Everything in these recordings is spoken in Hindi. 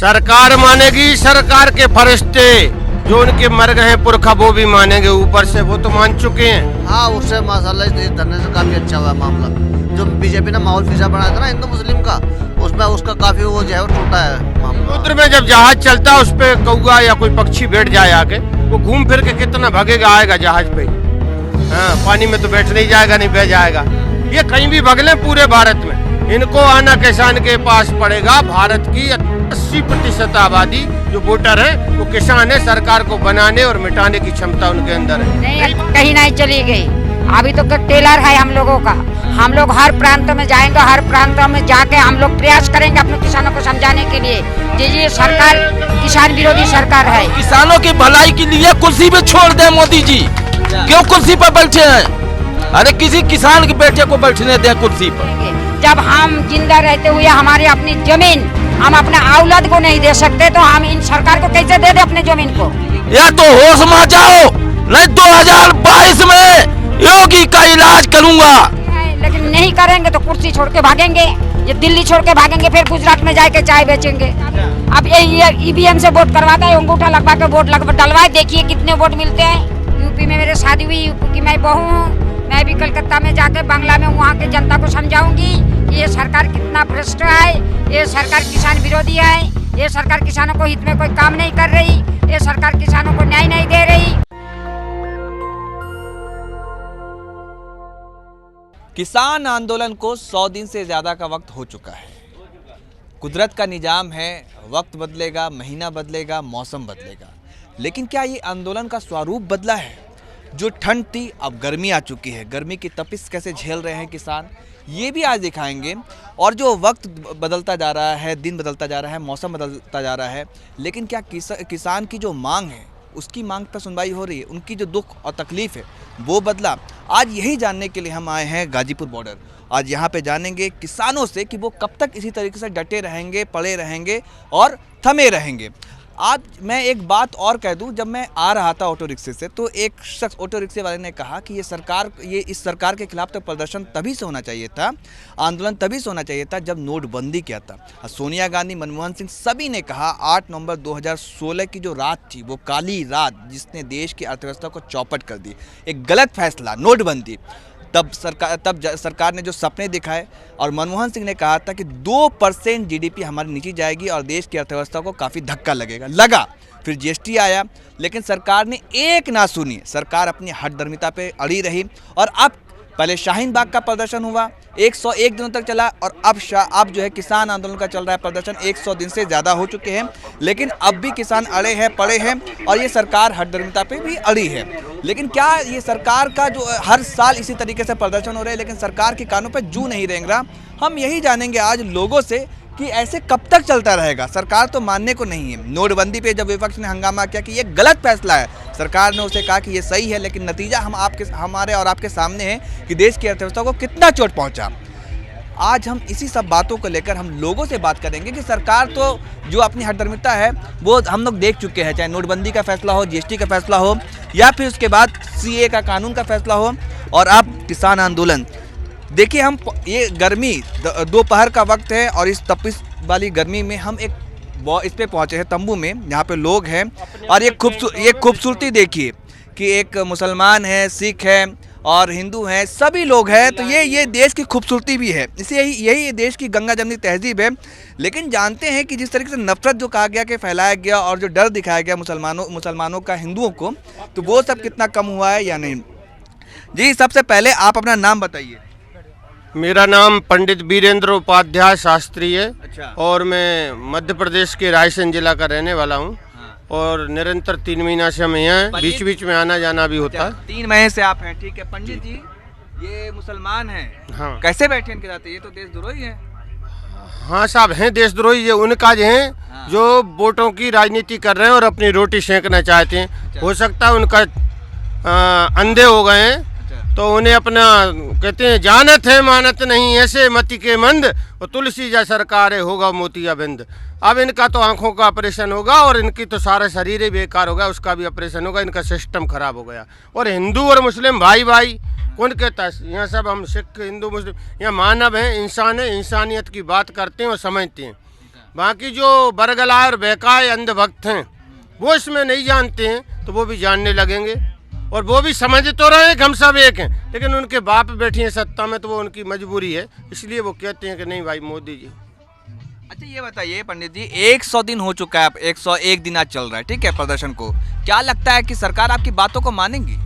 सरकार मानेगी, सरकार के फरिश्ते जो उनके मर गए हैं पुरखा वो भी मानेंगे, ऊपर से वो तो मान चुके हैं। हाँ, उससे माशाल्लाह इस धरने से काफी अच्छा हुआ मामला। जो बीजेपी ने माहौल फिजा बनाया था ना हिंदू मुस्लिम का, उसमें उसका काफी वो जो है वो टूटा है मामला। समुद्र में जब जहाज चलता है उस पे कौवा या कोई पक्षी बैठ जाए आके, वो घूम फिर के कितना भागेगा, आएगा जहाज पे। हाँ, पानी में तो बैठ नहीं जाएगा, नहीं बह जाएगा। ये कहीं भी भगले पूरे भारत में, इनको आना किसान के पास पड़ेगा। भारत की 80% आबादी जो वोटर है वो किसान है। सरकार को बनाने और मिटाने की क्षमता उनके अंदर है। नहीं, कहीं नहीं चली गई। अभी तो टेलर है हम लोगों का। हम लोग हर प्रांत में जाएंगे, हर प्रांत में जाके हम लोग प्रयास करेंगे अपने किसानों को समझाने के लिए कि ये सरकार किसान विरोधी सरकार है। किसानों की भलाई के लिए कुर्सी पे छोड़ दे मोदी जी, क्यों कुर्सी पर बैठे हैं? अरे किसी किसान के बेटे को बैठने दे कुर्सी पर। जब हम जिंदा रहते हुए हमारी अपनी जमीन हम अपने औलाद को नहीं दे सकते तो हम इन सरकार को कैसे दे दे अपने जमीन को? या तो होश में जाओ, नहीं 2022 में योगी का इलाज करूंगा। लेकिन नहीं करेंगे तो कुर्सी छोड़ के भागेंगे, ये दिल्ली छोड़ के भागेंगे, फिर गुजरात में जाके चाय बेचेंगे। अब ये ईवीएम से वोट करवाता है, अंगूठा लगवा के वोट डलवाए, देखिए कितने वोट मिलते हैं। यूपी में मेरे शादी हुई, यूपी की मैं बहू हूँ। मैं भी कलकत्ता में जाके बांग्ला में वहाँ के जनता को समझाऊंगी कि ये सरकार कितना भ्रष्ट है, ये सरकार किसान विरोधी है, ये सरकार किसानों को हित में कोई काम नहीं कर रही, ये सरकार किसानों को न्याय नहीं दे रही। किसान आंदोलन को 100 दिन से ज़्यादा का वक्त हो चुका है। कुदरत का निजाम है, वक्त बदलेगा, महीना बदलेगा, मौसम बदलेगा, लेकिन क्या ये आंदोलन का स्वरूप बदला है? जो ठंड थी अब गर्मी आ चुकी है। गर्मी की तपिश कैसे झेल रहे हैं किसान, ये भी आज दिखाएंगे। और जो वक्त बदलता जा रहा है, दिन बदलता जा रहा है, मौसम बदलता जा रहा है, लेकिन क्या किसान की जो मांग है उसकी मांग पर सुनवाई हो रही है? उनकी जो दुख और तकलीफ़ है वो बदला? आज यही जानने के लिए हम आए हैं गाजीपुर बॉर्डर। आज यहाँ पे जानेंगे किसानों से कि वो कब तक इसी तरीके से डटे रहेंगे, पड़े रहेंगे और थमे रहेंगे। आज मैं एक बात और कह दूं, जब मैं आ रहा था ऑटो रिक्शे से तो एक शख्स ऑटो रिक्शे वाले ने कहा कि इस सरकार के खिलाफ तो प्रदर्शन तभी से होना चाहिए था, आंदोलन तभी से होना चाहिए था जब नोटबंदी किया था। सोनिया गांधी, मनमोहन सिंह सभी ने कहा 8 नवंबर 2016 की जो रात थी वो काली रात जिसने देश की अर्थव्यवस्था को चौपट कर दी। एक गलत फैसला नोटबंदी। तब सरकार ने जो सपने दिखाए और मनमोहन सिंह ने कहा था कि 2% जीडीपी हमारी नीचे जाएगी और देश की अर्थव्यवस्था को काफ़ी धक्का लगा। फिर जीएसटी आया, लेकिन सरकार ने एक ना सुनी। सरकार अपनी हठधर्मिता पे अड़ी रही और अब पहले शाहीन बाग का प्रदर्शन हुआ, 101 दिनों तक चला और अब जो है किसान आंदोलन का चल रहा है प्रदर्शन, 100 दिन से ज़्यादा हो चुके हैं। लेकिन अब भी किसान अड़े हैं, पड़े हैं और ये सरकार हठधर्मिता पे भी अड़ी है। लेकिन क्या ये सरकार का जो हर साल इसी तरीके से प्रदर्शन हो रहे हैं लेकिन सरकार के कानों पे जू नहीं रेंग रहा? हम यही जानेंगे आज लोगों से कि ऐसे कब तक चलता रहेगा। सरकार तो मानने को नहीं है। नोटबंदी पे जब विपक्ष ने हंगामा किया कि ये गलत फैसला है, सरकार ने उसे कहा कि ये सही है, लेकिन नतीजा हमारे और आपके सामने है कि देश की अर्थव्यवस्था को कितना चोट पहुंचा। आज हम इसी सब बातों को लेकर हम लोगों से बात करेंगे कि सरकार तो जो अपनी हठधर्मिता है वो हम लोग देख चुके हैं, चाहे नोटबंदी का फैसला हो, जीएसटी का फैसला हो या फिर उसके बाद सीए का कानून का फैसला हो और अब किसान आंदोलन। देखिए, हम ये गर्मी दोपहर का वक्त है और इस तपिश वाली गर्मी में हम इस पे पहुंचे हैं तंबू में, यहाँ पे लोग हैं और ये खूबसूरती देखिए कि एक मुसलमान है, सिख है और हिंदू हैं, सभी लोग हैं। तो ये देश की खूबसूरती भी है, इसे यही देश की गंगा जमनी तहजीब है। लेकिन जानते हैं कि जिस तरीके से नफरत जो कहा गया कि फैलाया गया और जो डर दिखाया गया मुसलमानों का हिंदुओं को, तो वो सब कितना कम हुआ है या नहीं? जी, सबसे पहले आप अपना नाम बताइए। मेरा नाम पंडित वीरेंद्र उपाध्याय शास्त्री है। अच्छा। और मैं मध्य प्रदेश के रायसेन जिला का रहने वाला हूँ। और निरंतर 3 महीना से हम यहाँ हैं, बीच बीच में आना जाना भी होता है। 3 महीने से आप हैं, ठीक है। पंडित जी, ये मुसलमान हैं, हाँ। कैसे बैठे इनके साथ? ये तो देशद्रोही है। हाँ साहब, हैं देशद्रोही। ये उनका जो हैं जो वोटों की राजनीति कर रहे हैं और अपनी रोटी सेंकना चाहते हैं। हो सकता है उनका अंधे हो गए हैं तो उन्हें अपना कहते हैं जानत है मानत नहीं, ऐसे मति के मंद और तुलसी जा सरकार होगा मोतिया बिंद। अब इनका तो आंखों का ऑपरेशन होगा और इनकी तो सारा शरीर ही बेकार होगा, उसका भी ऑपरेशन होगा। इनका सिस्टम खराब हो गया। और हिंदू और मुस्लिम भाई भाई कौन कहता है? यहाँ सब हम सिख हिंदू मुस्लिम यहाँ मानव हैं, इंसान है, इंसानियत की बात करते हैं और समझते हैं। बाकी जो बरगलाए और बहकाए अंधभक्त हैं वो इसमें नहीं जानते हैं, तो वो भी जानने लगेंगे और वो भी समझ तो रहे हैं कि हम सब एक हैं, लेकिन उनके बाप बैठी हैं सत्ता में तो वो उनकी मजबूरी है, इसलिए वो कहते हैं कि नहीं भाई मोदी जी। अच्छा ये बताइए पंडित जी, 100 दिन हो चुका है, 101 दिन आज चल रहा है, ठीक है, प्रदर्शन को। क्या लगता है कि सरकार आपकी बातों को मानेगी?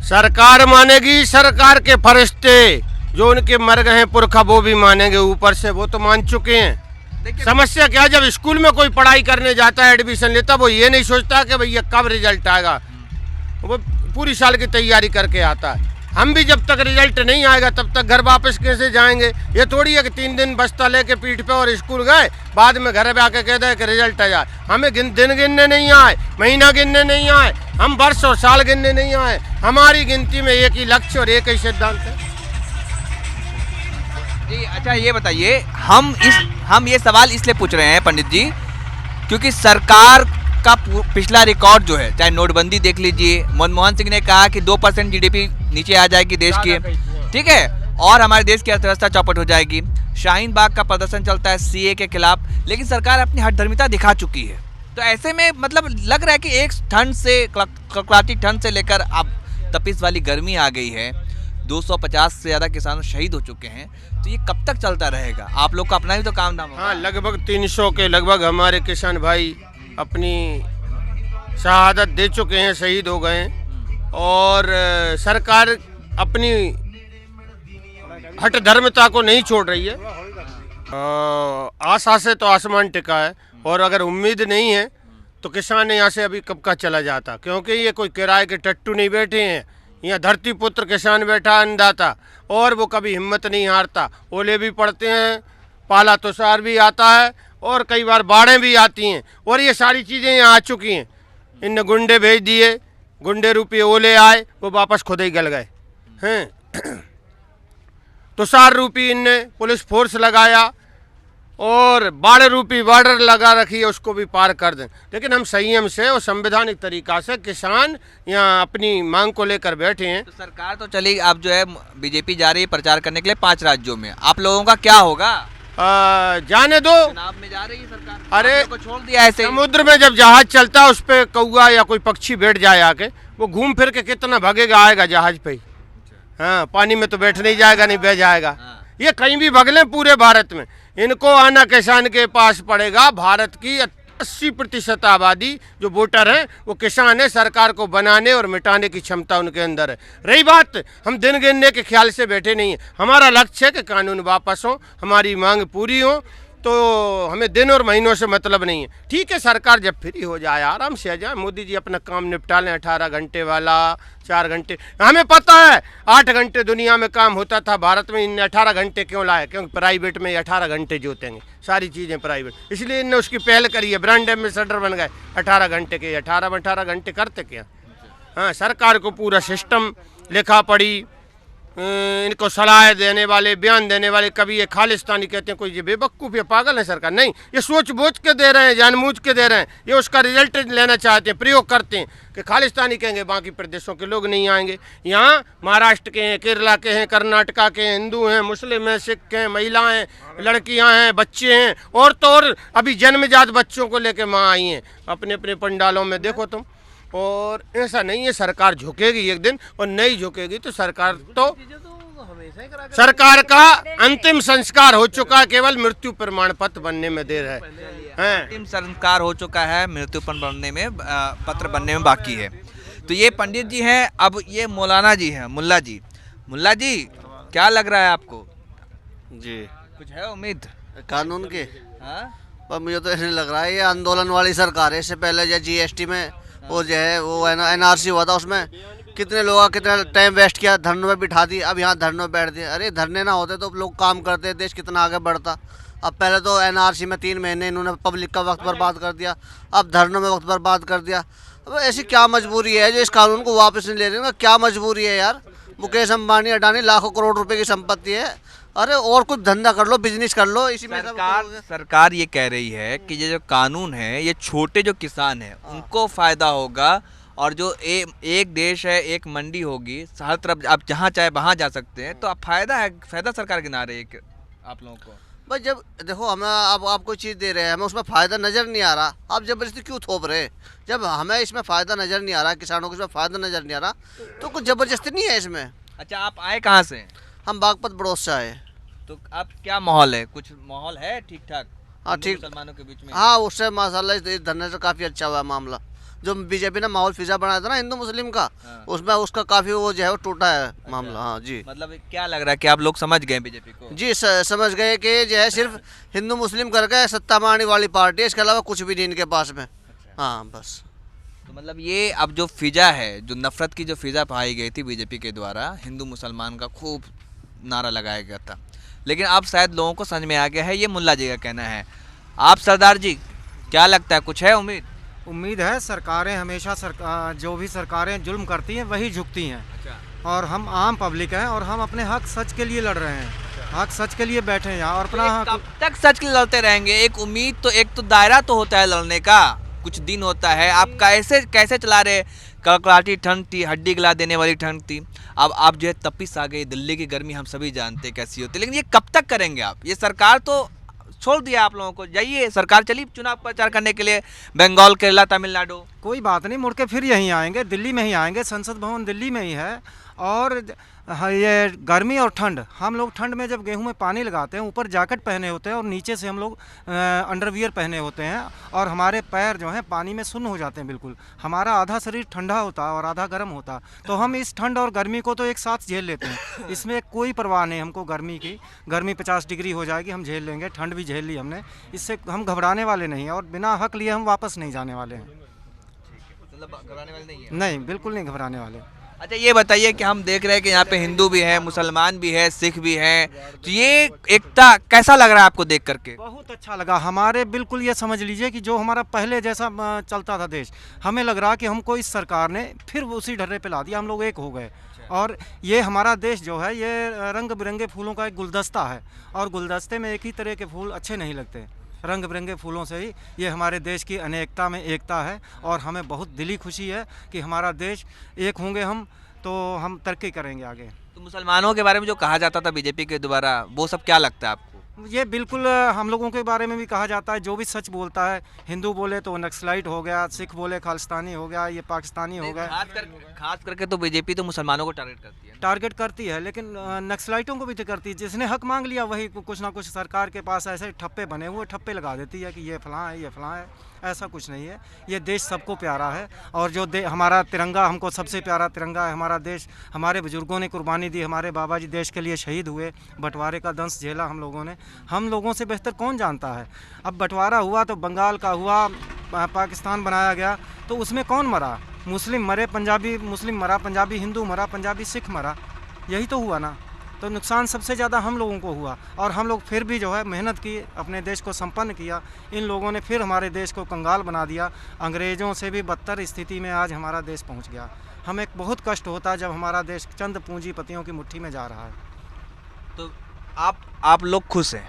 सरकार मानेगी, सरकार के फरिश्ते जो उनके मर गए हैं पुरखा वो भी मानेंगे, ऊपर से वो तो मान चुके हैं। समस्या क्या, जब स्कूल में कोई पढ़ाई करने जाता है, एडमिशन लेता, वो ये नहीं सोचता कि भैया कब रिजल्ट आएगा, वो पूरी साल की तैयारी करके आता है। हम भी जब तक रिजल्ट नहीं आएगा तब तक घर वापस कैसे जाएंगे? ये थोड़ी है कि 3 दिन बस्ता लेके पीठ पे और स्कूल गए, बाद में घर पे आके कहते हैं कि रिजल्ट आ जाए। हमें दिन गिनने नहीं आए, महीना गिनने नहीं आए, हम वर्ष और साल गिनने नहीं आए। हमारी गिनती में एक ही लक्ष्य और एक ही सिद्धांत है। जी अच्छा ये बताइए, हम ये सवाल इसलिए पूछ रहे हैं पंडित जी, क्योंकि सरकार का पिछला रिकॉर्ड जो है, चाहे नोटबंदी देख लीजिए, मनमोहन सिंह ने कहा कि 2% जीडीपी नीचे आ जाएगी देश की, ठीक है, और हमारे देश की अर्थव्यवस्था चौपट हो जाएगी। शाहीन बाग का प्रदर्शन चलता है सीए के खिलाफ, लेकिन सरकार अपनी हठधर्मिता दिखा चुकी है। तो ऐसे में मतलब लग रहा है कि एक ठंड से, कड़कड़ाती ठंड से लेकर अब तपिश वाली गर्मी आ गई है, 250 से ज़्यादा किसान शहीद हो चुके हैं, तो ये कब तक चलता रहेगा? आप लोग का अपना भी तो काम धाम होगा। हाँ, लगभग 300 के लगभग हमारे किसान भाई अपनी शहादत दे चुके हैं, शहीद हो गए हैं, और सरकार अपनी हठधर्मिता को नहीं छोड़ रही है। आशा से तो आसमान टिका है, और अगर उम्मीद नहीं है तो किसान यहाँ से अभी कब का चला जाता, क्योंकि ये कोई किराए के टट्टू नहीं बैठे हैं, यहाँ धरती पुत्र किसान बैठा अन्नदाता, और वो कभी हिम्मत नहीं हारता। ओले भी पड़ते हैं, पाला तुषार भी आता है, और कई बार बाढ़ें भी आती हैं, और ये सारी चीज़ें यहाँ आ चुकी हैं। इनने गुंडे भेज दिए, गुंडे रूपी ओले आए, वो वापस खुद ही गल गए हैं। तुषार रूपी इनने पुलिस फोर्स लगाया, और बाढ़ रूपी बॉर्डर लगा रखी है, उसको भी पार कर दें। लेकिन हम संयम से और संवैधानिक तरीका से किसान यहाँ अपनी मांग को लेकर बैठे हैं। तो सरकार तो चली, अब जो है बीजेपी जा रही है प्रचार करने के लिए 5 राज्यों में, आप लोगों का क्या होगा? जाने दो, चुनाव में जा रही है सरकार, अरे को छोड़ दिया ऐसे ही। समुद्र में जब जहाज चलता है उस पर कौआ या कोई पक्षी बैठ जाए आके, वो घूम फिर के कितना भागेगा, आएगा जहाज पे ही। हाँ, पानी में तो बैठ नहीं जाएगा, नहीं बह जाएगा। ये कहीं भी भगले पूरे भारत में, इनको आना किसान के पास पड़ेगा। भारत की 80% आबादी जो वोटर हैं वो किसान है, सरकार को बनाने और मिटाने की क्षमता उनके अंदर है। रही बात, हम दिन गिनने के ख्याल से बैठे नहीं हैं, हमारा लक्ष्य है कि कानून वापस हो, हमारी मांग पूरी हो, तो हमें दिन और महीनों से मतलब नहीं है। ठीक है, सरकार जब फ्री हो जाए आराम से आ जाए, मोदी जी अपना काम निपटा लें, 18 घंटे वाला 4 घंटे। हमें पता है 8 घंटे दुनिया में काम होता था, भारत में इनने 18 घंटे क्यों लाए? क्योंकि प्राइवेट में 18 घंटे जोतेंगे, सारी चीज़ें प्राइवेट, इसलिए इनने उसकी पहल करी है, ब्रांड एम्बेसडर बन गए 18 घंटे के। 18 घंटे करते क्या? हाँ, सरकार को पूरा सिस्टम लिखा पड़ी, इनको सलाह देने वाले, बयान देने वाले, कभी ये खालिस्तानी कहते हैं, कोई ये बेवकूफ़ या पागल है सरकार? नहीं, ये सोच बूझ के दे रहे हैं, जानबूझ के दे रहे हैं, ये उसका रिजल्ट लेना चाहते हैं, प्रयोग करते हैं कि खालिस्तानी कहेंगे बाकी प्रदेशों के लोग नहीं आएंगे। यहाँ महाराष्ट्र के हैं, केरला के हैं, कर्नाटका के हैं, हिंदू हैं, मुस्लिम हैं, सिख हैं, महिलाएं, लड़कियां हैं, बच्चे हैं, और तो और अभी जन्मजात बच्चों को लेके माँ आई हैं अपने अपने पंडालों में, देखो तुम। और ऐसा नहीं है, सरकार झुकेगी एक दिन, और नहीं झुकेगी तो सरकार का अंतिम संस्कार हो चुका है, केवल मृत्यु प्रमाण पत्र बनने में देर है। अंतिम संस्कार हो चुका है, मृत्यु बनने में पत्र बनने में बाकी है। तो ये पंडित जी हैं, अब ये मौलाना जी हैं, मुल्ला जी। मुल्ला जी, क्या लग रहा है आपको? जी, कुछ है उम्मीद कानून के? हाँ? पर मुझे तो ऐसे लग रहा है ये आंदोलन वाली सरकार है। इससे पहले जो जीएसटी में वो जो है वो एनआरसी हुआ था, उसमें कितने लोगों का कितना टाइम वेस्ट किया, धरनों में बिठा दी, अब यहाँ धरनों में बैठ दिए। अरे धरने ना होते तो लोग काम करते, देश कितना आगे बढ़ता। अब पहले तो एनआरसी में 3 महीने इन्होंने पब्लिक का वक्त बर्बाद कर दिया, अब धरनों में वक्त बर्बाद कर दिया। अब ऐसी क्या मजबूरी है जो इस कानून को वापस नहीं ले रहे हैं? क्या मजबूरी है यार? मुकेश अंबानी, अडानी लाखों करोड़ रुपए की संपत्ति है। अरे और कुछ धंधा कर लो, बिजनेस कर लो, इसी में सरकार ये कह रही है कि ये जो कानून है, ये छोटे जो किसान हैं उनको फ़ायदा होगा, और जो एक देश है, एक मंडी होगी, हर तरफ आप जहाँ चाहे वहाँ जा सकते हैं, तो आप फ़ायदा सरकार गिना रही है आप लोगों को। भाई जब देखो हमें आप कोई चीज़ दे रहे हैं, हमें उसमें फ़ायदा नज़र नहीं आ रहा, आप ज़बरदस्ती क्यों थोप रहे? जब हमें इसमें फ़ायदा नज़र नहीं आ रहा, किसानों को इसमें फ़ायदा नज़र नहीं आ रहा, तो कुछ ज़बरदस्ती नहीं है इसमें। अच्छा, आप आए कहाँ से? हम बागपत बड़ोस से आए। तो अब क्या माहौल है? कुछ माहौल है ठीक ठाक हाँ, हिंदू ठीक। मुसलमानों के बीच में? हाँ, उससे माशाल्लाह इस धरने से काफ़ी अच्छा हुआ है मामला। जो बीजेपी ने माहौल फिजा बनाया था ना हिंदू मुस्लिम का, हाँ। उसमें उसका काफ़ी वो जो है वो टूटा है मामला। हाँ जी मतलब क्या लग रहा है कि आप लोग समझ गए बीजेपी को? जी, समझ गए कि जो है सिर्फ हिंदू मुस्लिम करके सत्ता मारने वाली पार्टी है, इसके अलावा कुछ भी नहीं इनके पास में। हाँ बस। तो मतलब ये अब जो फिजा है, जो नफरत की जो फिजा पाई गई थी बीजेपी के द्वारा, हिंदू मुसलमान का खूब नारा लगाया गया था, लेकिन अब शायद लोगों को समझ में आ गया है, ये मुल्ला जी का कहना है। आप सरदार जी क्या लगता है, कुछ है उम्मीद? उम्मीद है। सरकारें हमेशा जो भी सरकारें जुल्म करती हैं वही झुकती हैं, और हम आम पब्लिक हैं और हम अपने हक सच के लिए लड़ रहे हैं, हक सच के लिए बैठे हैं यहाँ और अपना ये हक। कब तक सच के लिए लड़ते रहेंगे? एक उम्मीद तो, एक तो दायरा तो होता है लड़ने का, कुछ दिन होता है। आप कैसे कैसे चला रहे? कड़कड़ाती ठंड थी, हड्डी गला देने वाली ठंड थी, अब आप जो है तपिश आ गई। दिल्ली की गर्मी हम सभी जानते हैं कैसी होती है, लेकिन ये कब तक करेंगे आप? ये सरकार तो छोड़ दिया आप लोगों को, जाइए, सरकार चली चुनाव प्रचार करने के लिए बंगाल, केरला, तमिलनाडु। कोई बात नहीं, मुड़ के फिर यहीं आएंगे, दिल्ली में ही आएंगे, संसद भवन दिल्ली में ही है। और ये गर्मी और ठंड, हम लोग ठंड में जब गेहूं में पानी लगाते हैं, ऊपर जैकेट पहने होते हैं और नीचे से हम लोग अंडरवियर पहने होते हैं, और हमारे पैर जो हैं पानी में सुन्न हो जाते हैं बिल्कुल। हमारा आधा शरीर ठंडा होता है और आधा गर्म होता है, तो हम इस ठंड और गर्मी को तो एक साथ झेल लेते हैं, इसमें कोई परवाह नहीं हमको गर्मी की। गर्मी 50 डिग्री हो जाएगी, हम झेल लेंगे, ठंड भी झेल ली हमने, इससे हम घबराने वाले नहीं हैं, और बिना हक लिए हम वापस नहीं जाने वाले हैं। मतलब घबराने वाले नहीं है? नहीं, बिल्कुल नहीं घबराने वाले। अच्छा, ये बताइए कि हम देख रहे हैं कि यहाँ पे हिंदू भी है, मुसलमान भी है, सिख भी है, तो ये एकता कैसा लग रहा है आपको देख करके? बहुत अच्छा लगा हमारे, बिल्कुल ये समझ लीजिए कि जो हमारा पहले जैसा चलता था देश, हमें लग रहा कि हमको इस सरकार ने फिर उसी ढर्रे पे ला दिया, हम लोग एक हो गए। और ये हमारा देश जो है ये रंग बिरंगे फूलों का एक गुलदस्ता है, और गुलदस्ते में एक ही तरह के फूल अच्छे नहीं लगते, रंग बिरंगे फूलों से ही ये हमारे देश की अनेकता में एकता है। और हमें बहुत दिली खुशी है कि हमारा देश एक होंगे हम तो हम तरक्की करेंगे आगे। तो मुसलमानों के बारे में जो कहा जाता था बीजेपी के द्वारा, वो सब क्या लगता है आपको? ये बिल्कुल हम लोगों के बारे में भी कहा जाता है, जो भी सच बोलता है, हिंदू बोले तो नक्सलाइट हो गया, सिख बोले खालिस्तानी हो गया, ये पाकिस्तानी हो गया। खास करके तो बीजेपी तो मुसलमानों को टारगेट करती है। टारगेट करती है, लेकिन नक्सलाइटों को भी तो करती है। जिसने हक मांग लिया वही कुछ ना कुछ सरकार के पास ऐसे ठप्पे बने हुए ठप्पे लगा देती है कि ये फलां है, ये फलां है। ऐसा कुछ नहीं है, ये देश सबको प्यारा है, और जो हमारा तिरंगा हमको सबसे प्यारा तिरंगा है। हमारा देश, हमारे बुजुर्गों ने कुर्बानी दी, हमारे बाबा जी देश के लिए शहीद हुए, बंटवारे का दंश झेला हम लोगों ने, हम लोगों से बेहतर कौन जानता है। अब बंटवारा हुआ तो बंगाल का हुआ, पाकिस्तान बनाया गया, तो उसमें कौन मरा? मुस्लिम मरे, पंजाबी मुस्लिम मरा, पंजाबी हिंदू मरा, पंजाबी सिख मरा, यही तो हुआ ना। तो नुकसान सबसे ज़्यादा हम लोगों को हुआ, और हम लोग फिर भी जो है मेहनत की, अपने देश को संपन्न किया। इन लोगों ने फिर हमारे देश को कंगाल बना दिया, अंग्रेज़ों से भी बदतर स्थिति में आज हमारा देश पहुंच गया। हमें बहुत कष्ट होता है जब हमारा देश चंद पूंजीपतियों की मुट्ठी में जा रहा है। तो आप लोग खुश हैं?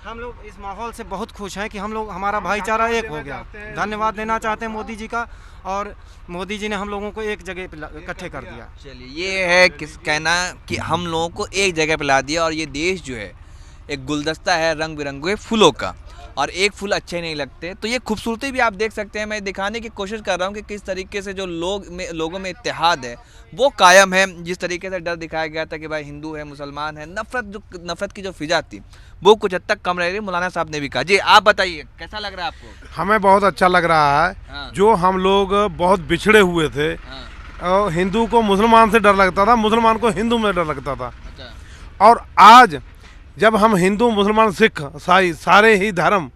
हम लोग इस माहौल से बहुत खुश हैं कि हम लोग, हमारा भाईचारा एक हो गया। धन्यवाद देना चाहते हैं मोदी जी का, और मोदी जी ने हम लोगों को एक जगह पे इकट्ठे कर दिया। चलिए, ये है किस कहना कि हम लोगों को एक जगह पे ला दिया, और ये देश जो है एक गुलदस्ता है रंग बिरंगे फूलों का, और एक फूल अच्छे नहीं लगते। तो ये खूबसूरती भी आप देख सकते हैं। मैं दिखाने की कोशिश कर रहा हूँ कि किस तरीके से जो लोगों में इत्तेहाद है वो कायम है। जिस तरीके से डर दिखाया गया था कि भाई हिंदू है, मुसलमान है, नफरत की जो फिजा थी वो कुछ हद तक कम रह रही। मौलाना साहब ने भी कहा। जी, आप बताइए कैसा लग रहा है आपको? हमें बहुत अच्छा लग रहा है। हाँ। जो हम लोग बहुत बिछड़े हुए थे, हाँ। और हिंदू को मुसलमान से डर लगता था, मुसलमान को हिंदू में डर लगता था, अच्छा। और आज जब हम हिंदू मुसलमान सिख ईसाई सारे ही धर्म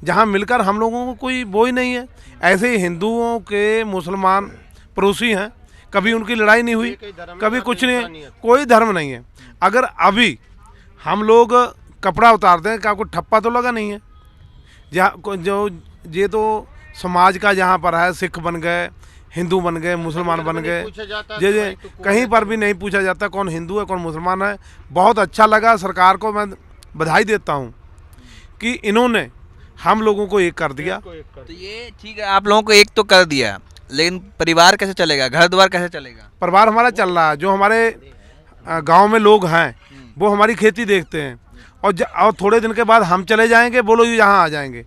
जहाँ मिलकर, हम लोगों को कोई वो ही नहीं है। ऐसे ही हिंदुओं के मुसलमान पड़ोसी हैं, कभी उनकी लड़ाई नहीं हुई, कभी कुछ नहीं, कोई धर्म नहीं है। अगर अभी हम लोग कपड़ा उतारते हैं, क्या कोई ठप्पा तो लगा नहीं है? जहाँ जो ये तो समाज का जहाँ पर है, सिख बन गए, हिंदू बन गए, मुसलमान बन गए, ये कहीं पर भी नहीं पूछा जाता कौन हिंदू है कौन मुसलमान है। बहुत अच्छा लगा, सरकार को मैं बधाई देता हूँ कि इन्होंने हम लोगों को एक कर दिया। तो ये ठीक है, आप लोगों को एक तो कर दिया, लेकिन परिवार कैसे चलेगा, घर द्वार कैसे चलेगा? परिवार हमारा चल रहा है। जो हमारे गांव में लोग हैं वो हमारी खेती देखते हैं, और थोड़े दिन के बाद हम चले जाएंगे, बोलो ये यहाँ आ जाएंगे।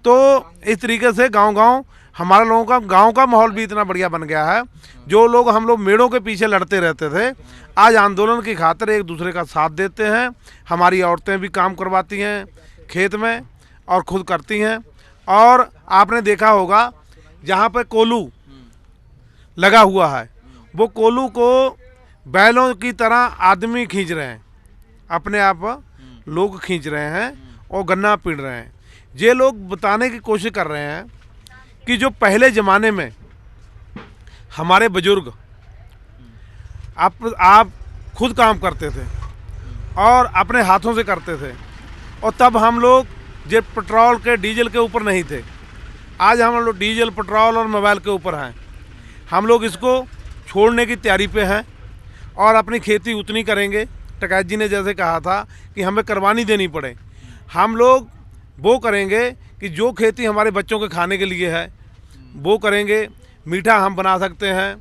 तो इस तरीके से गांव-गांव हमारा लोगों का गांव का माहौल भी इतना बढ़िया बन गया है। जो लोग हम लोग मेड़ों के पीछे लड़ते रहते थे, आज आंदोलन की खातिर एक दूसरे का साथ देते हैं। हमारी औरतें भी काम करवाती हैं खेत में और खुद करती हैं। और आपने देखा होगा जहाँ पे कोलू लगा हुआ है, वो कोलू को बैलों की तरह आदमी खींच रहे हैं, अपने आप लोग खींच रहे हैं और गन्ना पीड़ रहे हैं। ये लोग बताने की कोशिश कर रहे हैं कि जो पहले ज़माने में हमारे बुजुर्ग आप खुद काम करते थे और अपने हाथों से करते थे, और तब हम लोग जो पेट्रोल के डीजल के ऊपर नहीं थे। आज हम लोग डीजल, पेट्रोल और मोबाइल के ऊपर हैं। हम लोग इसको छोड़ने की तैयारी पे हैं और अपनी खेती उतनी करेंगे। टकैत जी ने जैसे कहा था कि हमें कुर्बानी देनी पड़े, हम लोग वो करेंगे कि जो खेती हमारे बच्चों के खाने के लिए है वो करेंगे। मीठा हम बना सकते हैं,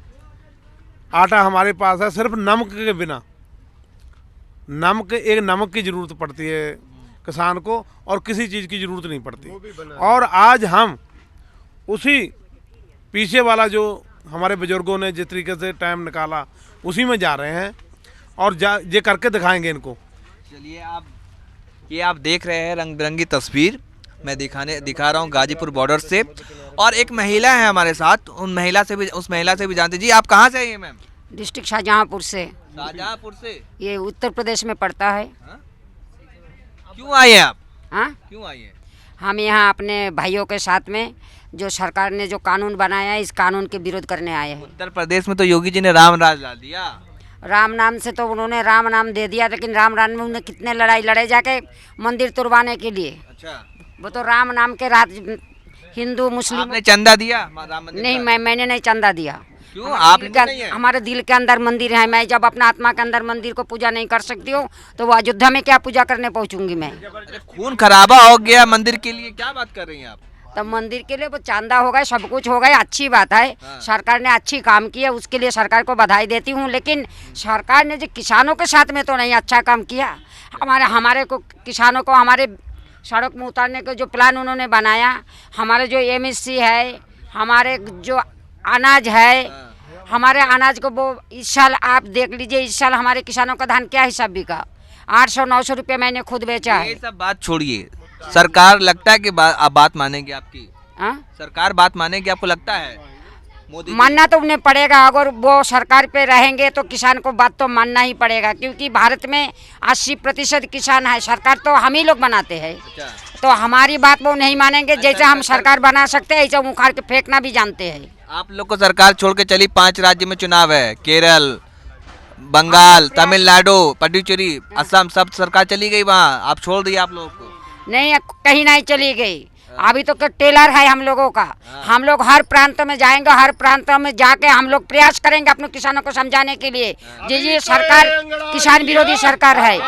आटा हमारे पास है, सिर्फ नमक के बिना। नमक की ज़रूरत पड़ती है किसान को और किसी चीज़ की ज़रूरत नहीं पड़ती। और आज हम उसी पीछे वाला जो हमारे बुजुर्गों ने जिस तरीके से टाइम निकाला उसी में जा रहे हैं और ये करके दिखाएंगे इनको। चलिए ये आप देख रहे हैं रंग बिरंगी तस्वीर मैं दिखा रहा हूँ गाजीपुर बॉर्डर से, और एक महिला है हमारे साथ। उस महिला से भी जानते। जी आप कहाँ से आई हैं मैम? डिस्ट्रिक्ट शाहजहाँपुर से। शाहजहाँपुर से? ये उत्तर प्रदेश में पड़ता है। क्यों आए हैं आप? हाँ, क्यों आए हैं? हम यहाँ अपने भाइयों के साथ में जो सरकार ने जो कानून बनाया है, इस कानून के विरोध करने आए हैं। उत्तर प्रदेश में तो योगी जी ने राम राज ला दिया। राम नाम से तो उन्होंने राम नाम दे दिया, लेकिन राम नाम में उन्हें कितने लड़ाई लड़े जाके मंदिर तुड़वाने के लिए। अच्छा, वो तो राम नाम के राज हिंदू मुस्लिम। आपने चंदा दिया राम मंदिर नहीं, का? मैंने नहीं चंदा दिया। क्यों? आप नहीं है? हमारे दिल के अंदर मंदिर है। मैं जब अपना आत्मा के अंदर मंदिर को पूजा नहीं कर सकती हूँ तो वो अयोध्या में क्या पूजा करने पहुँचूंगी मैं? खून खराबा हो गया मंदिर के लिए, क्या बात कर रही हैं आप? तब मंदिर के लिए वो चांदा हो गए, सब कुछ हो गए, अच्छी बात है। सरकार ने अच्छी काम किया, उसके लिए सरकार को बधाई देती हूँ। लेकिन सरकार ने जो किसानों के साथ में तो नहीं अच्छा काम किया। हमारे को किसानों को हमारे सड़क में उतारने का जो प्लान उन्होंने बनाया, हमारे जो MSC है, हमारे जो अनाज है, हमारे अनाज को वो इस साल आप देख लीजिए, इस साल हमारे किसानों का धान क्या हिसाब बिका? 800-900 रुपये मैंने खुद बेचा है। ये सब बात छोड़िए, सरकार लगता है कि आप बात मानेगी आपकी? हाँ? सरकार बात मानेगी आपको लगता है? मोदी जी? मानना तो उन्हें पड़ेगा। अगर वो सरकार पे रहेंगे तो किसान को बात तो मानना ही पड़ेगा, क्योंकि भारत में 80% किसान है। सरकार तो हम ही लोग बनाते हैं। अच्छा। तो हमारी बात वो नहीं मानेंगे। जैसे हम सरकार बना सकते हैं, ऐसे उखाड़ के फेंकना भी जानते हैं। आप लोग को सरकार छोड़ के चली, 5 राज्य में चुनाव है, केरल, बंगाल, तमिलनाडु, पुडुचेरी, असम, सब सरकार चली गई वहाँ, आप छोड़ दिए आप लोगों को? नहीं, कहीं नहीं चली गई। अभी तो टेलर है हम लोगों का। हम लोग हर प्रांत में जाएंगे, हर प्रांत में जाके हम लोग प्रयास करेंगे अपने किसानों को समझाने के लिए। ये सरकार किसान विरोधी सरकार है।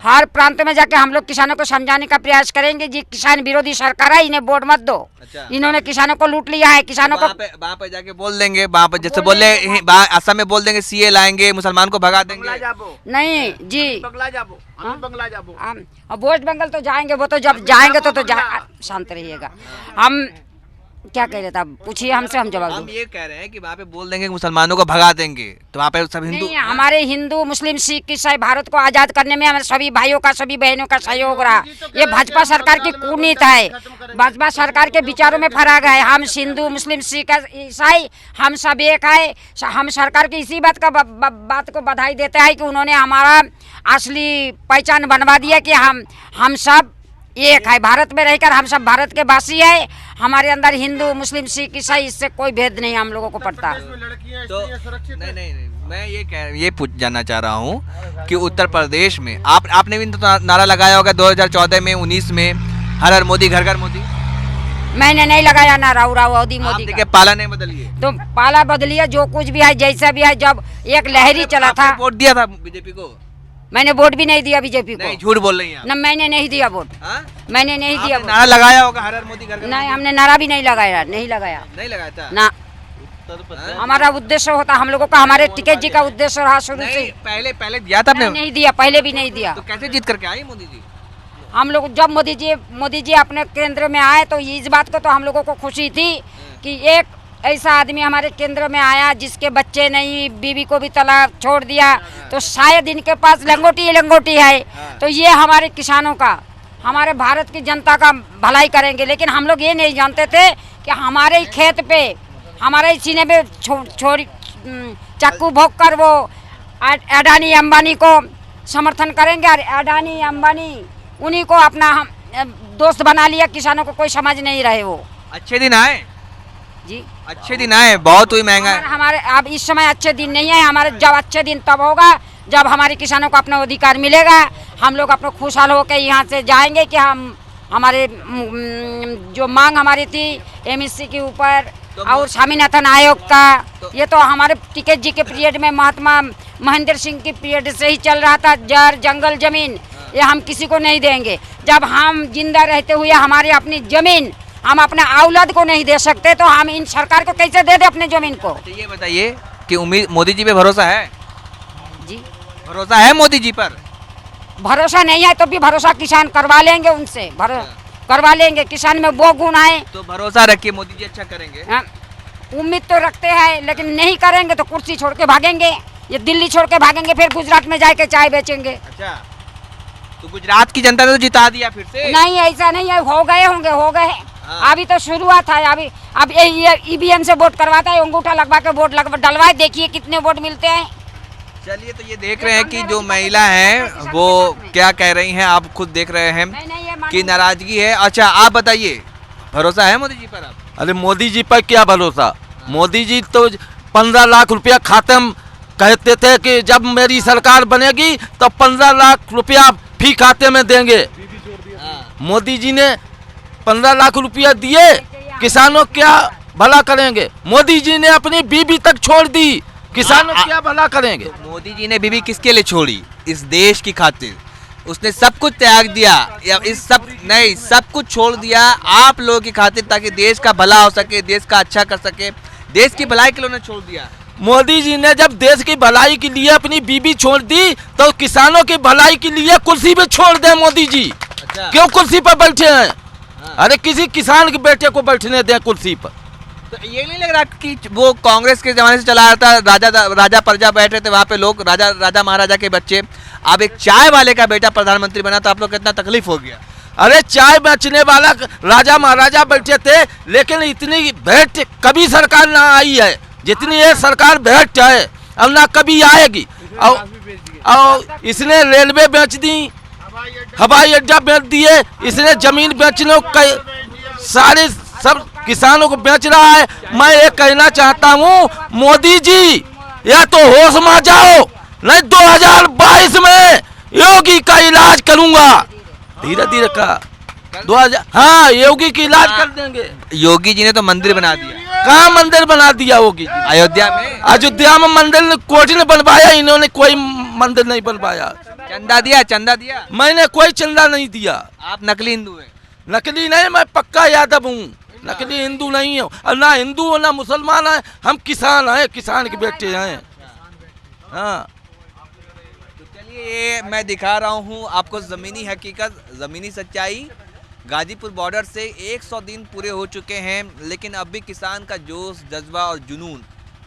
हर प्रांत में जाके हम लोग किसानों को समझाने का प्रयास करेंगे, ये किसान विरोधी सरकार है, इन्हें वोट मत दो। इन्होंने किसानों को लूट लिया है। किसानों को वहाँ पे जाके बोल देंगे, वहाँ पे जैसे बोले असम में बोल देंगे CA लाएंगे, मुसलमान को भगा देंगे। नहीं जी, अब वेस्ट बंगाल तो जाएंगे, वो तो जब जाएंगे तो शांत रहिएगा। हम क्या कह रहे थे, पूछिए हमसे, हम जवाब हम दें। ये कह रहे हैं कि वहाँ पे बोल देंगे मुसलमानों को भगा देंगे, तो वहाँ पे सब हिंदू नहीं, हमारे हिंदू, मुस्लिम, सिख, ईसाई भारत को आज़ाद करने में हमारे सभी भाइयों का, सभी बहनों का सहयोग रहा। ये भाजपा सरकार की कूटनीति है। भाजपा सरकार के विचारों में फर्क है। हम हिंदू, मुस्लिम, सिख, ईसाई हम सब एक है। हम सरकार की इसी बात को बधाई देते हैं कि उन्होंने हमारा असली पहचान बनवा दिया कि हम सब एक है। भारत में रहकर हम सब भारत के वासी है। हमारे अंदर हिंदू, मुस्लिम, सिख, ईसाई, इससे कोई भेद नहीं हम लोगों को पड़ता। तो नहीं, मैं ये जानना चाह रहा हूँ कि उत्तर प्रदेश में आपने भी तो नारा लगाया होगा 2014 में, 19 में, हर हर मोदी, घर घर मोदी। मैंने नहीं लगाया नारा मोदी के पाला नहीं बदलिए तो पाला बदलिए। जो कुछ भी है, जैसा भी है, जब एक लहरी चला था, वोट दिया था बीजेपी को? मैंने वोट भी नहीं दिया बीजेपी को। नहीं, झूठ बोल रही हैं आप। न, मैंने नहीं दिया वोट। मैंने नहीं दिया। नारा लगाया होगा हर हर मोदी, घर घर नहीं, हमने नारा भी नहीं लगाया। नहीं लगाया था ना। हमारा उद्देश्य होता हम लोगों का, हमारे टिकैत जी का उद्देश्य रहा शुरू से। नहीं, पहले दिया था आपने? नहीं दिया, पहले भी नहीं दिया। तो कैसे जीत करके आई मोदी जी? हम लोग जब मोदी जी अपने केंद्र में आए तो इस बात को तो हम लोगों को खुशी थी कि एक ऐसा आदमी हमारे केंद्र में आया जिसके बच्चे नहीं, बीवी को भी तलाक छोड़ दिया, तो शायद इनके पास लंगोटी ही लंगोटी है, तो ये हमारे किसानों का, हमारे भारत की जनता का भलाई करेंगे। लेकिन हम लोग ये नहीं जानते थे कि हमारे ही खेत पे, हमारे ही सीने में छोरी चाकू भोंक कर वो अडानी अंबानी को समर्थन करेंगे, और अडानी अंबानी उन्हीं को अपना दोस्त बना लिया। किसानों को कोई समझ नहीं रहे वो। अच्छे दिन आए जी, अच्छे दिन आए, बहुत हुई महंगा है। हमारे अब इस समय अच्छे दिन नहीं है हमारे। जब अच्छे दिन तब होगा जब हमारे किसानों को अपना अधिकार मिलेगा। हम लोग अपना खुशहाल होकर यहाँ से जाएंगे कि हम हमारे जो मांग हमारी थी एमएससी के ऊपर और स्वामीनाथन आयोग का, ये तो हमारे टिकैत जी के पीरियड में महात्मा महेंद्र सिंह की पीरियड से ही चल रहा था। जर जंगल जमीन ये हम किसी को नहीं देंगे। जब हम जिंदा रहते हुए हमारी अपनी जमीन हम अपने औलाद को नहीं दे सकते तो हम इन सरकार को कैसे दे दे अपने जमीन को? तो ये बताइए कि उम्मीद मोदी जी पे भरोसा है? जी, भरोसा है मोदी जी पर? भरोसा नहीं है तो भी भरोसा किसान करवा लेंगे उनसे, करवा लेंगे। किसान में वो गुण है तो भरोसा रखिए मोदी जी अच्छा करेंगे। उम्मीद तो रखते हैं, लेकिन नहीं करेंगे तो कुर्सी छोड़ के भागेंगे। ये दिल्ली छोड़ के भागेंगे, फिर गुजरात में जाके चाय बेचेंगे। अच्छा, तो गुजरात की जनता ने तो जिता दिया फिर से? नहीं, ऐसा नहीं है, हो गए होंगे, हो गए। अभी तो शुरुआत है। अभी अब ईवीएम से वोट करवाता है, अंगूठा लगवा के वोट डलवाए, देखिए कितने वोट मिलते हैं। चलिए, तो ये देख रहे हैं कि जो महिला हैं वो क्या कह रही हैं, आप खुद देख रहे हैं कि नाराजगी है। अच्छा, आप बताइए, भरोसा है मोदी जी पर आप? अरे मोदी जी पर क्या भरोसा, मोदी जी तो 15 लाख रुपया खाते में कहते थे कि जब मेरी सरकार बनेगी तो 15 लाख रुपया फी खाते में देंगे। मोदी जी ने 15 लाख रुपया दिए, किसानों क्या भला करेंगे? मोदी जी ने अपनी बीबी तक छोड़ दी, किसानों क्या भला करेंगे? मोदी जी ने बीबी किसके लिए छोड़ी? इस देश की खातिर। उसने सब कुछ त्याग दिया, या इस सब कुछ छोड़ दिया आप लोगों की खातिर, ताकि देश का भला हो सके, देश का अच्छा कर सके, देश की भलाई के लिए उन्होंने छोड़ दिया। मोदी जी ने जब देश की भलाई के लिए अपनी बीबी छोड़ दी तो किसानों की भलाई के लिए कुर्सी पे छोड़ दे मोदी जी। अच्छा। क्यों कुर्सी पर बैठे हैं? अरे किसी किसान के बेटे को बैठने दें कुर्सी पर। तो ये नहीं लग रहा कि वो कांग्रेस के जमाने से चला आ रहा था, राजा प्रजा बैठे थे वहाँ पे लोग, राजा महाराजा के बच्चे। अब एक चाय वाले का बेटा प्रधानमंत्री बना तो आप लोग कितना तकलीफ हो गया? अरे चाय बेचने वाला राजा महाराजा बैठे थे, लेकिन इतनी भेंट कभी सरकार ना आई है जितनी ये सरकार भेंट है, अब ना कभी आएगी। और इसने रेलवे बेच दी, हवाई अड्डा बेच दिए, इसने जमीन बेचने सारे सब किसानों को बेच रहा है। मैं ये कहना चाहता हूँ मोदी जी, या तो होश में आ जाओ, नहीं 2022 में योगी का इलाज करूंगा। धीरे धीरे का 2000, हाँ योगी की इलाज कर देंगे। योगी जी ने तो मंदिर बना दिया। कहाँ मंदिर बना दिया होगी? अयोध्या में। अयोध्या में मंदिर कोर्ट ने बनवाया, इन्होंने कोई मंदिर नहीं बनवाया। चंदा दिया? चंदा दिया? मैंने कोई चंदा नहीं दिया। आप नकली हिंदू हैं? नकली नहीं, मैं पक्का यादव हूँ, नकली हिंदू नहीं हूँ। और ना हिंदू हो ना मुसलमान है, हम किसान हैं, किसान के बेटे हैं। हाँ, तो चलिए, मैं दिखा रहा हूँ आपको ज़मीनी हकीकत, ज़मीनी सच्चाई। गाजीपुर बॉर्डर से 100 दिन पूरे हो चुके हैं, लेकिन अब भी किसान का जोश, जज्बा और जुनून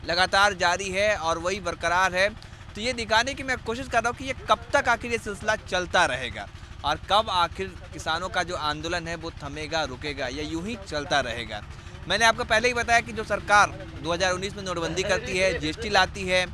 लगातार जारी है और वही बरकरार है। तो ये दिखाने की मैं कोशिश कर रहा हूँ कि ये कब तक आखिर ये सिलसिला चलता रहेगा और कब आखिर किसानों का जो आंदोलन है वो थमेगा, रुकेगा, या यूं ही चलता रहेगा। मैंने आपको पहले ही बताया कि जो सरकार 2019 में नोटबंदी करती है, जीएसटी लाती है,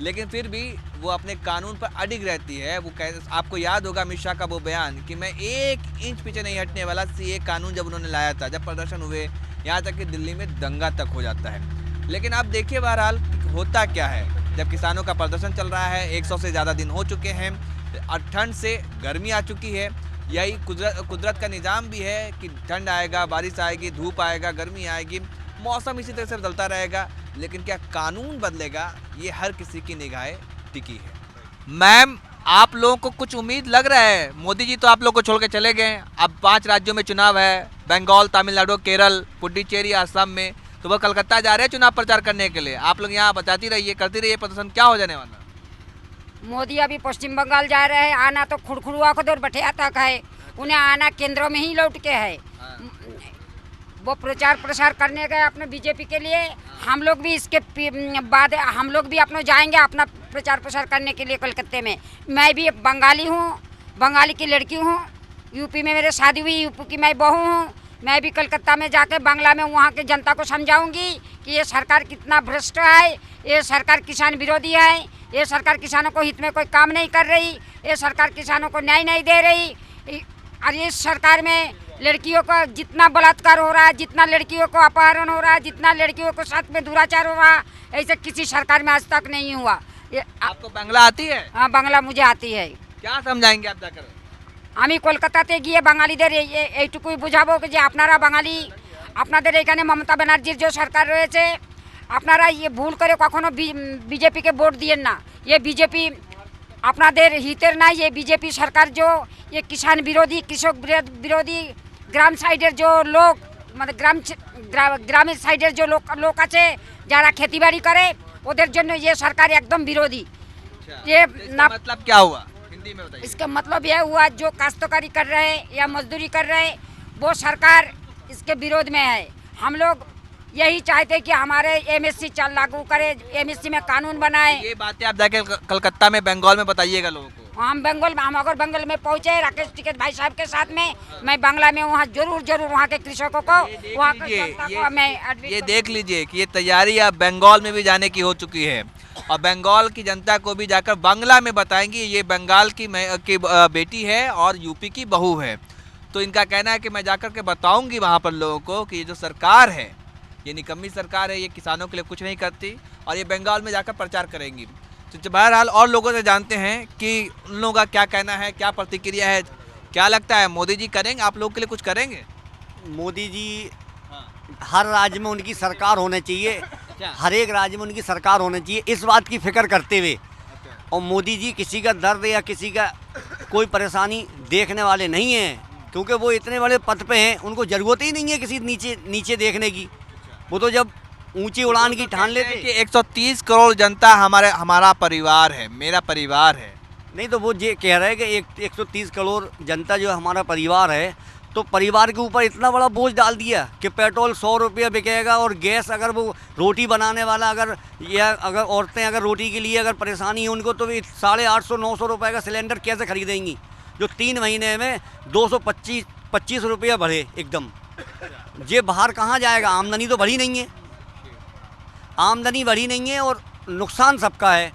लेकिन फिर भी वो अपने कानून पर अडिग रहती है। वो आपको याद होगा अमित शाह का वो बयान कि मैं 1 इंच पीछे नहीं हटने वाला। सीए कानून जब उन्होंने लाया था, जब प्रदर्शन हुए, यहाँ तक कि दिल्ली में दंगा तक हो जाता है। लेकिन आप देखिए बहरहाल होता क्या है, जब किसानों का प्रदर्शन चल रहा है, 100 से ज़्यादा दिन हो चुके हैं, ठंड से गर्मी आ चुकी है। यही कुदरत का निज़ाम भी है कि ठंड आएगा, बारिश आएगी, धूप आएगा, गर्मी आएगी, मौसम इसी तरह से बदलता रहेगा। लेकिन क्या कानून बदलेगा, ये हर किसी की निगाहें टिकी है। मैम, आप लोगों को कुछ उम्मीद लग रहा है? मोदी जी तो आप लोग को छोड़ के चले गए, अब 5 राज्यों में चुनाव है, बंगाल, तमिलनाडु, केरल, पुडुचेरी, असम में। तो वो कलकत्ता जा रहे हैं चुनाव प्रचार करने के लिए, आप लोग यहाँ बताती रहिए, करती रहिए प्रदर्शन, क्या हो जाने वाला? मोदी अभी पश्चिम बंगाल जा रहे हैं, आना तो खुड़खुड़ुआ को दूर बठिया तक है, उन्हें आना केंद्रों में ही लौट के है। वो प्रचार प्रसार करने गए अपने बीजेपी के लिए, हम लोग भी इसके बाद हम लोग भी अपना जाएंगे अपना प्रचार प्रसार करने के लिए कलकत्ते में। मैं भी बंगाली हूँ, बंगाली की लड़की हूँ, यूपी में मेरे शादी हुई, यूपी की मैं बहू हूँ। मैं भी कलकत्ता में जाके बांग्ला में वहाँ के जनता को समझाऊंगी कि ये सरकार कितना भ्रष्ट है, ये सरकार किसान विरोधी है, ये सरकार किसानों को हित में कोई काम नहीं कर रही, ये सरकार किसानों को न्याय नहीं दे रही। और इस सरकार में लड़कियों का जितना बलात्कार हो रहा है, जितना लड़कियों को अपहरण हो रहा है, जितना लड़कियों को साथ में दुराचार हो रहा है, ऐसे किसी सरकार में आज तक नहीं हुआ। आपको बांग्ला आती है? हाँ, बांग्ला मुझे आती है। क्या समझाएंगे आप जाकर? আমি কলকাতাতে গিয়ে বাঙালিদের এইটুকুই বুঝাবো যে আপনারা বাঙালি, আপনাদের এখানে মমতা ব্যানার্জির যে সরকার রয়েছে, আপনারা ভুল করে কখনো বিজেপিকে ভোট দিয়েন না। বিজেপি আপনাদের হিতের নাই। বিজেপি সরকার কিষাণ বিরোধী, কৃষক বিরোধী, গ্রাম সাইডের লোক, মানে গ্রামের সাইডের লোক আছে যারা খেতিবাড়ি করে, ওদের জন্য সরকার একদম বিরোধী। मतलब क्या हुआ, हिंदी में बताइए। इसका मतलब यह हुआ जो काश्तकारी कर रहे हैं या मजदूरी कर रहे हैं वो सरकार इसके विरोध में है। हम लोग यही चाहते हैं कि हमारे एमएससी लागू करे, एमएससी में कानून बनाए। ये बातें आप जाके कलकत्ता में, बंगाल में बताइएगा लोगों को। हम अगर बंगाल में पहुंचे राकेश टिकैत भाई साहब के साथ में, मैं बांग्ला में वहाँ जरूर वहाँ के कृषकों को, वहाँ के जनता को मैं ये देख लीजिए कि ये तैयारी अब बंगाल में भी जाने की हो चुकी है और बंगाल की जनता को भी जाकर बांग्ला में बताएंगी ये बंगाल की बेटी है और यूपी की बहू है। तो इनका कहना है कि मैं जाकर के बताऊंगी वहाँ पर लोगों को कि ये जो सरकार है ये निकम्मी सरकार है, ये किसानों के लिए कुछ नहीं करती, और ये बंगाल में जाकर प्रचार करेंगी। तो बहरहाल और लोगों से जानते हैं कि उन लोगों का क्या कहना है, क्या प्रतिक्रिया है, क्या लगता है मोदी जी करेंगे आप लोगों के लिए कुछ करेंगे? मोदी जी हर राज्य में उनकी सरकार होनी चाहिए, हर एक राज्य में उनकी सरकार होनी चाहिए, इस बात की फिक्र करते हुए। और मोदी जी किसी का दर्द या किसी का कोई परेशानी देखने वाले नहीं हैं, क्योंकि वो इतने बड़े पद पे हैं, उनको ज़रूरत ही नहीं है किसी नीचे देखने की। वो तो जब ऊंची उड़ान की ठान लेते कि 130 करोड़ जनता हमारा परिवार है, मेरा परिवार है। नहीं तो वो ये कह रहे हैं कि 130 करोड़ जनता जो हमारा परिवार है, तो परिवार के ऊपर इतना बड़ा बोझ डाल दिया कि पेट्रोल 100 रुपये बिकेगा और गैस, अगर वो रोटी बनाने वाला अगर औरतें अगर रोटी के लिए अगर परेशानी है उनको, तो 850-900 रुपये का सिलेंडर कैसे खरीदेंगी, जो 3 महीने में 225 रुपये बढ़े एकदम। ये बाहर कहाँ जाएगा, आमदनी तो बढ़ी नहीं है, आमदनी बढ़ी नहीं है और नुकसान सबका है।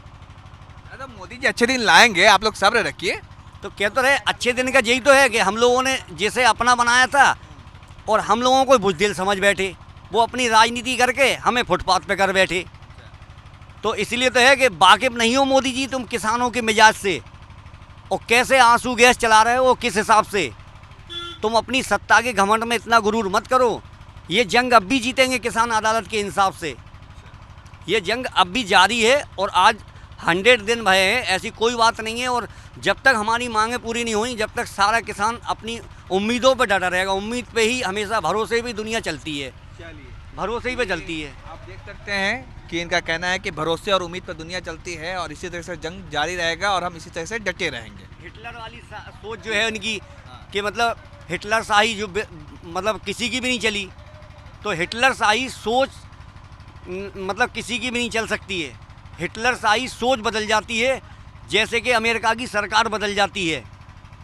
तो मोदी जी अच्छे दिन लाएंगे, आप लोग सब्र रखिए। तो कह तो रहे अच्छे दिन का यही तो है कि हम लोगों ने जैसे अपना बनाया था और हम लोगों को बुज़दिल समझ बैठे, वो अपनी राजनीति करके हमें फुटपाथ पे कर बैठे। तो इसलिए तो है कि वाकिफ नहीं हो मोदी जी तुम किसानों के मिजाज से, और कैसे आंसू गैस चला रहे हो, किस हिसाब से। तुम अपनी सत्ता के घमंड में इतना गुरूर मत करो। ये जंग अब भी जीतेंगे किसान अदालत के इंसाफ से, ये जंग अब भी जारी है और आज 100 दिन भये हैं, ऐसी कोई बात नहीं है। और जब तक हमारी मांगें पूरी नहीं हुई, जब तक सारा किसान अपनी उम्मीदों पर डटा रहेगा। उम्मीद पे ही हमेशा, भरोसे भी दुनिया चलती है, भरोसे ही पे चलती है। आप देख सकते हैं कि इनका कहना है कि भरोसे और उम्मीद पर दुनिया चलती है और इसी तरह से जंग जारी रहेगा और हम इसी तरह से डटे रहेंगे। हिटलर वाली सोच जो है उनकी कि मतलब हिटलर शाही जो मतलब किसी की भी नहीं चली, तो हिटलर शाही सोच मतलब किसी की भी नहीं चल सकती है। हिटलर शाही सोच बदल जाती है जैसे कि अमेरिका की सरकार बदल जाती है।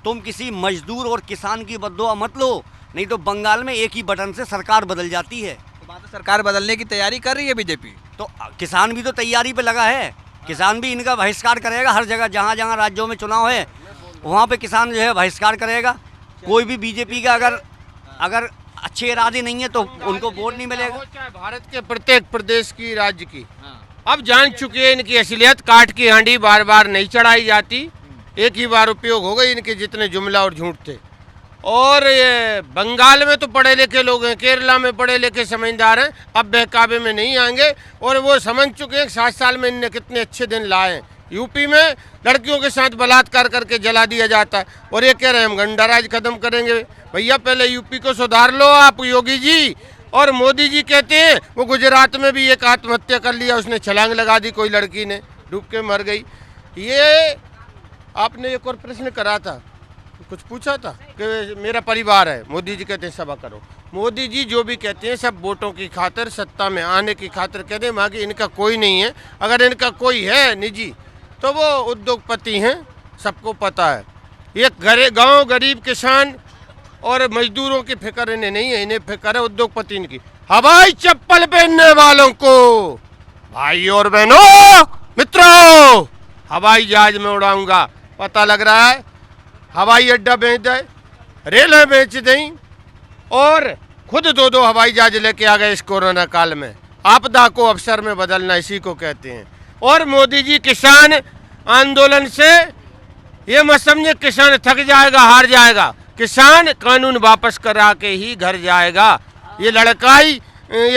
तुम किसी मजदूर और किसान की बद्दुआ मत लो, नहीं तो बंगाल में एक ही बटन से सरकार बदल जाती है। तो बात सरकार बदलने की तैयारी कर रही है बीजेपी, तो किसान भी तो तैयारी पे लगा है। किसान भी इनका बहिष्कार करेगा, हर जगह जहाँ जहाँ राज्यों में चुनाव है वहाँ पे किसान जो है बहिष्कार करेगा। कोई भी बीजेपी का अगर अच्छे इरादे नहीं है तो उनको वोट नहीं मिलेगा। चाहे भारत के प्रत्येक प्रदेश की, राज्य की, अब जान चुके हैं इनकी असलियत। काट की हांडी बार बार नहीं चढ़ाई जाती, एक ही बार उपयोग हो गई इनके जितने जुमला और झूठ थे। और ये बंगाल में तो पढ़े लिखे लोग हैं, केरला में पढ़े लिखे समझदार हैं, अब बहकावे में नहीं आएंगे। और वो समझ चुके हैं 7 साल में इनने कितने अच्छे दिन लाए। यूपी में लड़कियों के साथ बलात्कार करके जला दिया जाता है और ये कह रहे हैं हम गंडाराज खत्म करेंगे। भैया पहले यूपी को सुधार लो आप योगी जी, और मोदी जी कहते हैं वो गुजरात में भी एक आत्महत्या कर लिया, उसने छलांग लगा दी, कोई लड़की ने डूब के मर गई। ये आपने एक और प्रश्न करा था, कुछ पूछा था कि मेरा परिवार है, मोदी जी कहते हैं सभा करो। मोदी जी जो भी कहते हैं सब वोटों की खातिर, सत्ता में आने की खातिर कहते हैं, बाकी इनका कोई नहीं है। अगर इनका कोई है निजी तो वो उद्योगपति हैं, सबको पता है। ये गांव गरीब किसान और मजदूरों की फिक्र इन्हें नहीं है, इन्हें फिक्र है उद्योगपति की। हवाई चप्पल पहनने वालों को, भाई और बहनों मित्रों, हवाई जहाज में उड़ाऊंगा, पता लग रहा है हवाई अड्डा बेच दे, रेलें बेच दें और खुद दो हवाई जहाज लेके आ गए इस कोरोना काल में। आपदा को अवसर में बदलना इसी को कहते हैं। और मोदी जी किसान आंदोलन से ये मत समझे किसान थक जाएगा, हार जाएगा। किसान कानून वापस करा के ही घर जाएगा। ये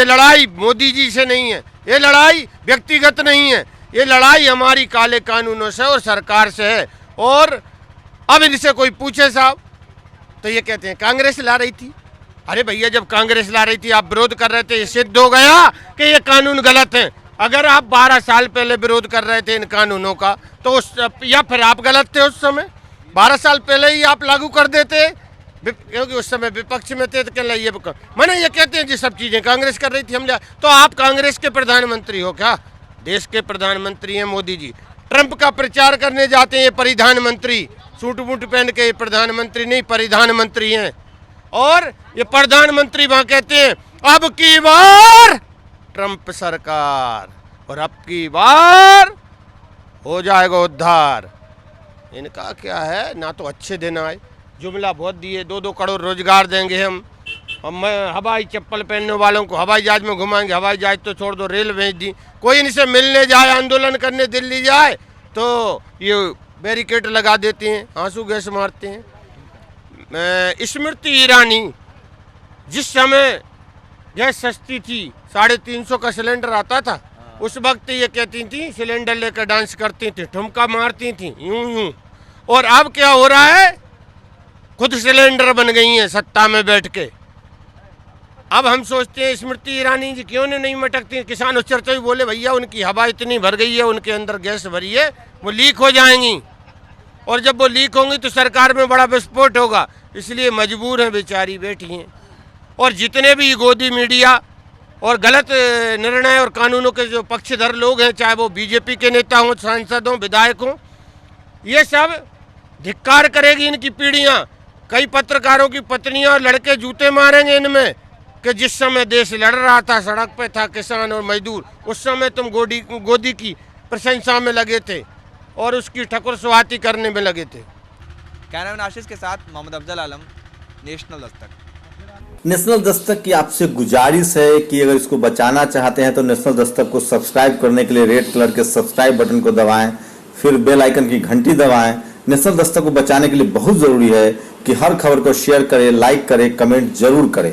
लड़ाई मोदी जी से नहीं है, ये लड़ाई व्यक्तिगत नहीं है, ये लड़ाई हमारी काले कानूनों से और सरकार से है। और अब इनसे कोई पूछे साहब तो ये कहते हैं कांग्रेस ला रही थी। अरे भैया, जब कांग्रेस ला रही थी आप विरोध कर रहे थे, ये सिद्ध हो गया कि ये कानून गलत है। अगर आप 12 साल पहले विरोध कर रहे थे इन कानूनों का तो या फिर आप गलत थे उस समय, 12 साल पहले ही आप लागू कर देते, क्योंकि उस समय विपक्ष में थे। तो क्या ये मैंने ये कहते हैं जी सब चीजें कांग्रेस कर रही थी, हम तो आप कांग्रेस के प्रधानमंत्री हो क्या? देश के प्रधानमंत्री हैं मोदी जी। ट्रंप का प्रचार करने जाते हैं प्रधानमंत्री, सूट बूट पहन के, प्रधानमंत्री नहीं प्रधानमंत्री हैं। और ये प्रधानमंत्री वहां कहते हैं अब की बार ट्रंप सरकार और अब की बार हो जाएगा उद्धार। इनका क्या है, ना तो अच्छे दिन आए, जुमला बहुत दिए, 2-2 करोड़ रोजगार देंगे हम, और मैं हवाई चप्पल पहनने वालों को हवाई जहाज में घुमाएंगे। हवाई जहाज तो छोड़ दो, रेल भेज दी। कोई इनसे मिलने जाए, आंदोलन करने दिल्ली जाए तो ये बैरिकेड लगा देते हैं, आंसू गैस मारते हैं। स्मृति ईरानी जिस समय गैस सस्ती थी, 350 का सिलेंडर आता था, उस वक्त ये कहती थी, सिलेंडर लेकर डांस करती थी, ठुमका मारती थी यूं। और अब क्या हो रहा है, खुद सिलेंडर बन गई हैं सत्ता में बैठ के। अब हम सोचते हैं स्मृति ईरानी जी क्यों नहीं मटकती। किसान उस चर्चा भी बोले भैया उनकी हवा इतनी भर गई है, उनके अंदर गैस भरी है, वो लीक हो जाएंगी, और जब वो लीक होंगी तो सरकार में बड़ा विस्फोट होगा, इसलिए मजबूर हैं, बेचारी बैठी हैं। और जितने भी गोदी मीडिया और गलत निर्णय और कानूनों के जो पक्षधर लोग हैं, चाहे वो बीजेपी के नेता हों, सांसद हों, विधायक हों, ये सब धिक्कार करेगी इनकी पीढ़ियां। कई पत्रकारों की पत्नियां और लड़के जूते मारेंगे इनमें कि जिस समय देश लड़ रहा था, सड़क पे था किसान और मजदूर, उस समय तुम गोदी की प्रशंसा में लगे थे और उसकी ठकुर सुहाती करने में लगे थे। कैमरामैन आशीष के साथ मोहम्मद अफजल आलम, नेशनल दस्तक। नेशनल दस्तक की आपसे गुजारिश है कि अगर इसको बचाना चाहते हैं तो नेशनल दस्तक को सब्सक्राइब करने के लिए रेड कलर के सब्सक्राइब बटन को दबाएं, फिर बेल आइकन की घंटी दबाएं। नेशनल दस्तक को बचाने के लिए बहुत जरूरी है कि हर खबर को शेयर करें, लाइक करें, कमेंट जरूर करें।